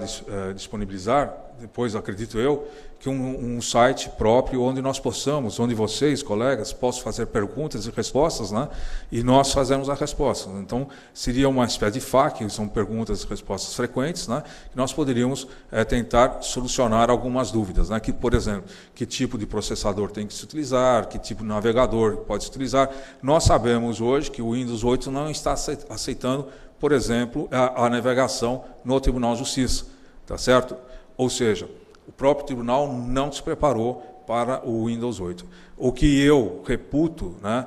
disponibilizar, depois, acredito eu, que um site próprio onde nós possamos, onde vocês, colegas, possam fazer perguntas e respostas, né? E nós fazemos as respostas. Então, seria uma espécie de FAQ, são perguntas e respostas frequentes, né? Que nós poderíamos tentar solucionar algumas dúvidas, né? Que, por exemplo, que tipo de processador tem que se utilizar, que tipo de navegador pode se utilizar. Nós sabemos hoje que o Windows 8 não está aceitando, por exemplo, a navegação no Tribunal de Justiça, tá certo? Ou seja, o próprio tribunal não se preparou para o Windows 8. O que eu reputo, né,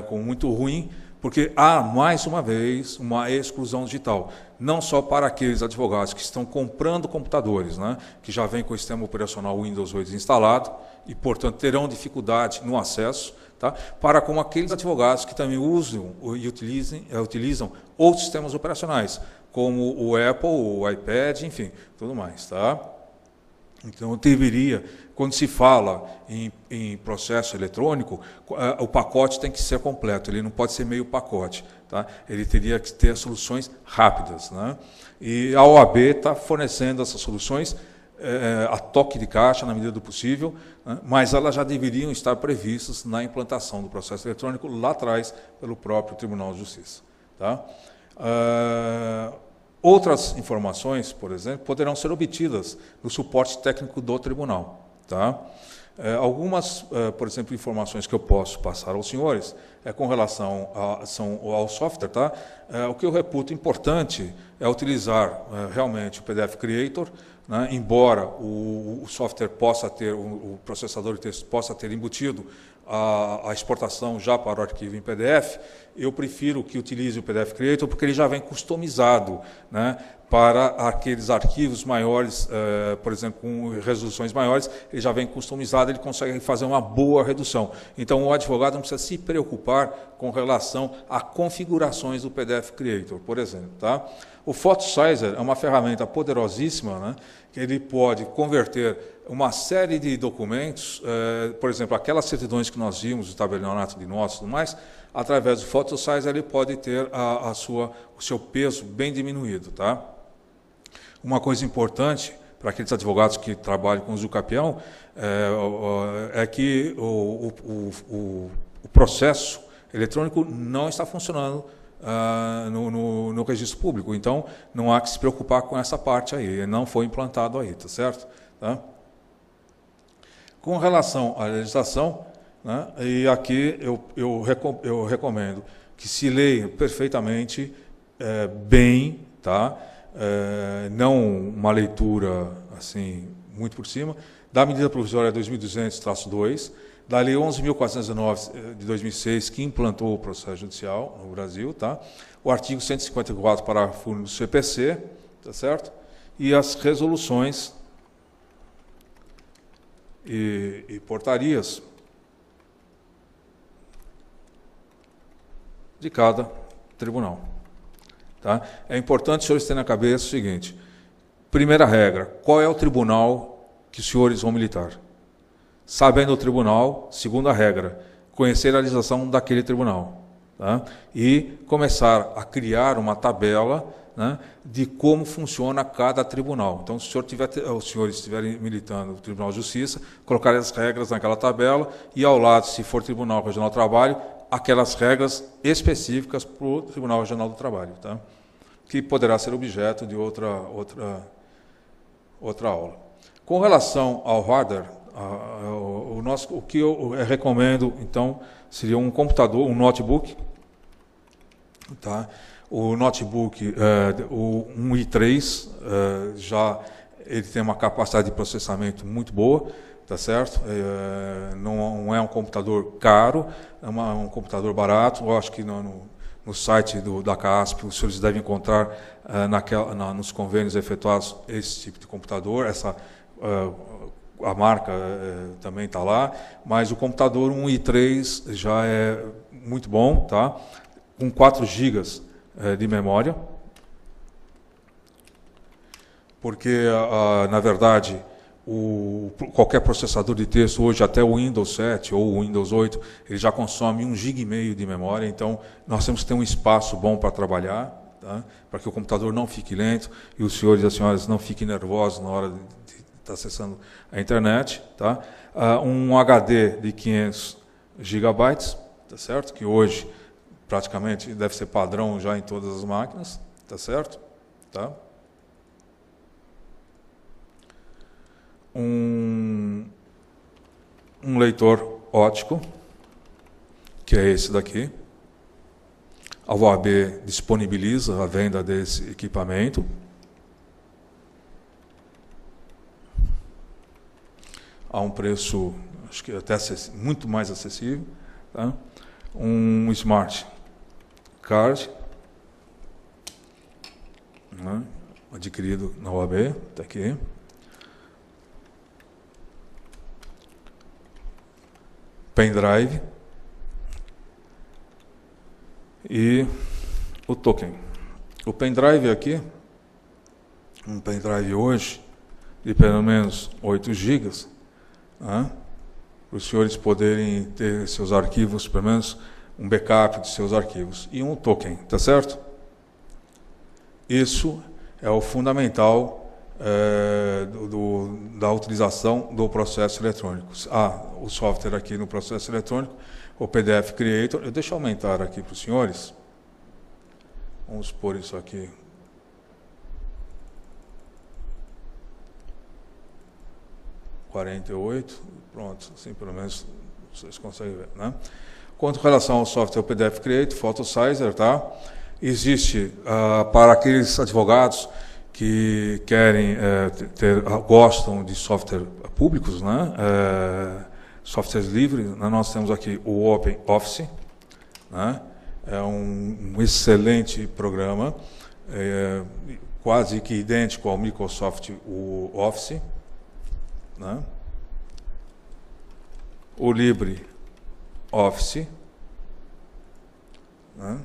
como muito ruim, porque há, mais uma vez, uma exclusão digital. Não só para aqueles advogados que estão comprando computadores, né, que já vêm com o sistema operacional Windows 8 instalado e, portanto, terão dificuldade no acesso, tá, para como aqueles advogados que também usam e utilizam outros sistemas operacionais, como o Apple, o iPad, enfim, tudo mais. Tá? Então, deveria, quando se fala em processo eletrônico, o pacote tem que ser completo, ele não pode ser meio pacote. Tá? Ele teria que ter soluções rápidas. Né? E a OAB está fornecendo essas soluções a toque de caixa, na medida do possível, né? Mas elas já deveriam estar previstas na implantação do processo eletrônico lá atrás, pelo próprio Tribunal de Justiça. Tá? Outras informações, por exemplo, poderão ser obtidas no suporte técnico do tribunal. Tá? Algumas, por exemplo, informações que eu posso passar aos senhores com relação ao software. Tá? O que eu reputo importante é utilizar realmente o PDF Creator, né? Embora o software possa ter, o processador de texto possa ter embutido a exportação já para o arquivo em PDF, eu prefiro que utilize o PDF Creator, porque ele já vem customizado, né, para aqueles arquivos maiores, por exemplo, com resoluções maiores, ele já vem customizado, ele consegue fazer uma boa redução. Então, o advogado não precisa se preocupar com relação a configurações do PDF Creator, por exemplo. Tá? O PhotoSizer é uma ferramenta poderosíssima, né, que ele pode converter uma série de documentos, por exemplo, aquelas certidões que nós vimos, o tabelionato de notas e tudo mais, através do PhotoSizer ele pode ter o seu peso bem diminuído. Tá? Uma coisa importante para aqueles advogados que trabalham com o Zucapião é que o processo eletrônico não está funcionando no registro público. Então, não há que se preocupar com essa parte aí, ele não foi implantado aí, tá certo? Tá? Com relação à legislação, né, e aqui eu recomendo que se leia perfeitamente bem, tá? Não uma leitura assim muito por cima, da medida provisória 2200-2, da Lei 11.409 de 2006, que implantou o processo judicial no Brasil, tá? O artigo 154, parágrafo único do CPC, tá certo? E as resoluções e portarias de cada tribunal. Tá? É importante os senhores terem na cabeça o seguinte: primeira regra, qual é o tribunal que os senhores vão militar? Sabendo o tribunal, segunda regra, conhecer a legislação daquele tribunal. Tá? E começar a criar uma tabela, né, de como funciona cada tribunal. Então, se os senhores estiverem militando no Tribunal de Justiça, colocar as regras naquela tabela e, ao lado, se for Tribunal Regional do Trabalho, aquelas regras específicas para o Tribunal Regional do Trabalho, tá? Que poderá ser objeto de outra aula. Com relação ao hardware, o que eu recomendo, então, seria um computador, um notebook, tá? O notebook, o 1 i3, ele tem uma capacidade de processamento muito boa, tá certo? Não é um computador caro, é um computador barato. Eu acho que no site da CASP os senhores devem encontrar nos convênios efetuados esse tipo de computador. A marca também está lá, mas o computador 1 i3 já é muito bom, tá? Com 4 GB de memória, porque, na verdade, qualquer processador de texto hoje, até o Windows 7 ou o Windows 8, ele já consome 1,5 GB de memória, então nós temos que ter um espaço bom para trabalhar, tá? Para que o computador não fique lento e os senhores e as senhoras não fiquem nervosos na hora de estar acessando a internet, tá? Um HD de 500 GB, tá certo? Que hoje praticamente deve ser padrão já em todas as máquinas, tá certo? Tá? Um leitor óptico, que é esse daqui. A OAB disponibiliza a venda desse equipamento. A um preço, acho que até muito mais acessível. Tá? Um smart card, né, adquirido na OAB, está aqui. Pendrive e o token. O pendrive aqui, um pendrive hoje de pelo menos 8 GB, né, para os senhores poderem ter seus arquivos, pelo menos um backup de seus arquivos, e um token, tá certo? Isso é o fundamental da utilização do processo eletrônico. O software aqui no processo eletrônico, o PDF Creator. Deixa eu aumentar aqui para os senhores. Vamos pôr isso aqui. (48), pronto, assim pelo menos vocês conseguem ver, né? Quanto em relação ao software PDF Creator, PhotoSizer, tá? Existe para aqueles advogados que querem gostam de software públicos, né? Softwares livres, né? Nós temos aqui o OpenOffice, né? É um excelente programa, quase que idêntico ao Microsoft Office, né? O LibreOffice, né?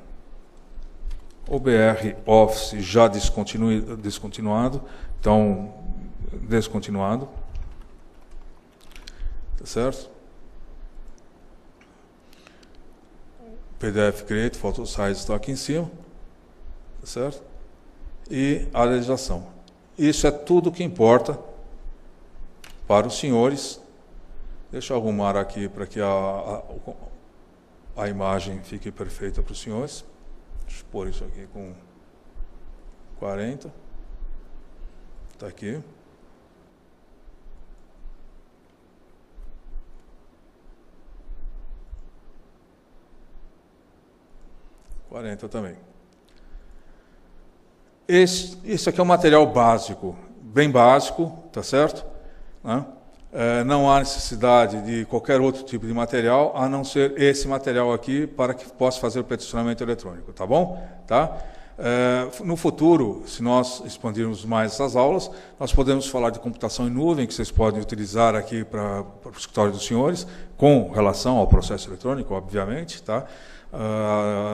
O BR Office já descontinuado, então descontinuado, tá certo? PDF Creator, PhotoSize está aqui em cima, tá certo? E a legislação. Isso é tudo que importa para os senhores. Deixa eu arrumar aqui para que a imagem fique perfeita para os senhores. Deixa eu pôr isso aqui com 40. Está aqui. Também. Esse aqui é um material básico, bem básico, tá certo? Né? não há necessidade de qualquer outro tipo de material, a não ser esse material aqui, para que possa fazer o peticionamento eletrônico, tá bom? Tá? No futuro, se nós expandirmos mais essas aulas, nós podemos falar de computação em nuvem, que vocês podem utilizar aqui para o escritório dos senhores, com relação ao processo eletrônico, obviamente, tá?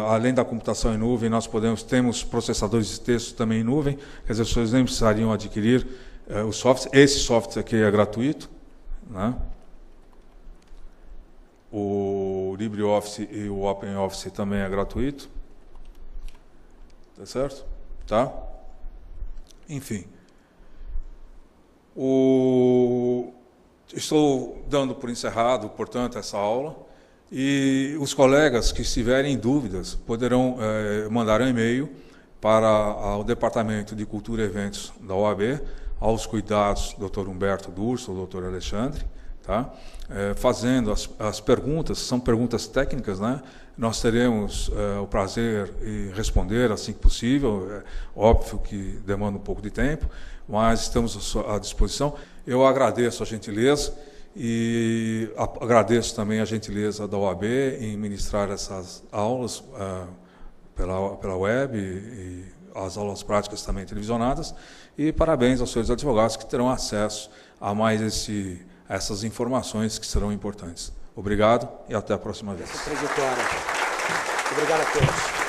Além da computação em nuvem, nós temos processadores de texto também em nuvem, quer dizer, os senhores nem precisariam adquirir os softwares. Esse software aqui é gratuito, né? O LibreOffice e o OpenOffice também é gratuito. Tá certo? Tá? Enfim. Estou dando por encerrado, portanto, essa aula. E os colegas que estiverem em dúvidas poderão mandar um e-mail para o Departamento de Cultura e Eventos da OAB, aos cuidados do Dr. Humberto Durso, do Dr. Alexandre, tá? Fazendo as perguntas, são perguntas técnicas, né? Nós teremos o prazer em responder assim que possível, óbvio que demanda um pouco de tempo, mas estamos à disposição. Eu agradeço a gentileza e agradeço também a gentileza da OAB em ministrar essas aulas pela web e as aulas práticas também televisionadas, e parabéns aos senhores advogados que terão acesso a mais essas informações que serão importantes. Obrigado e até a próxima vez. Essa trajetória. Obrigado a todos.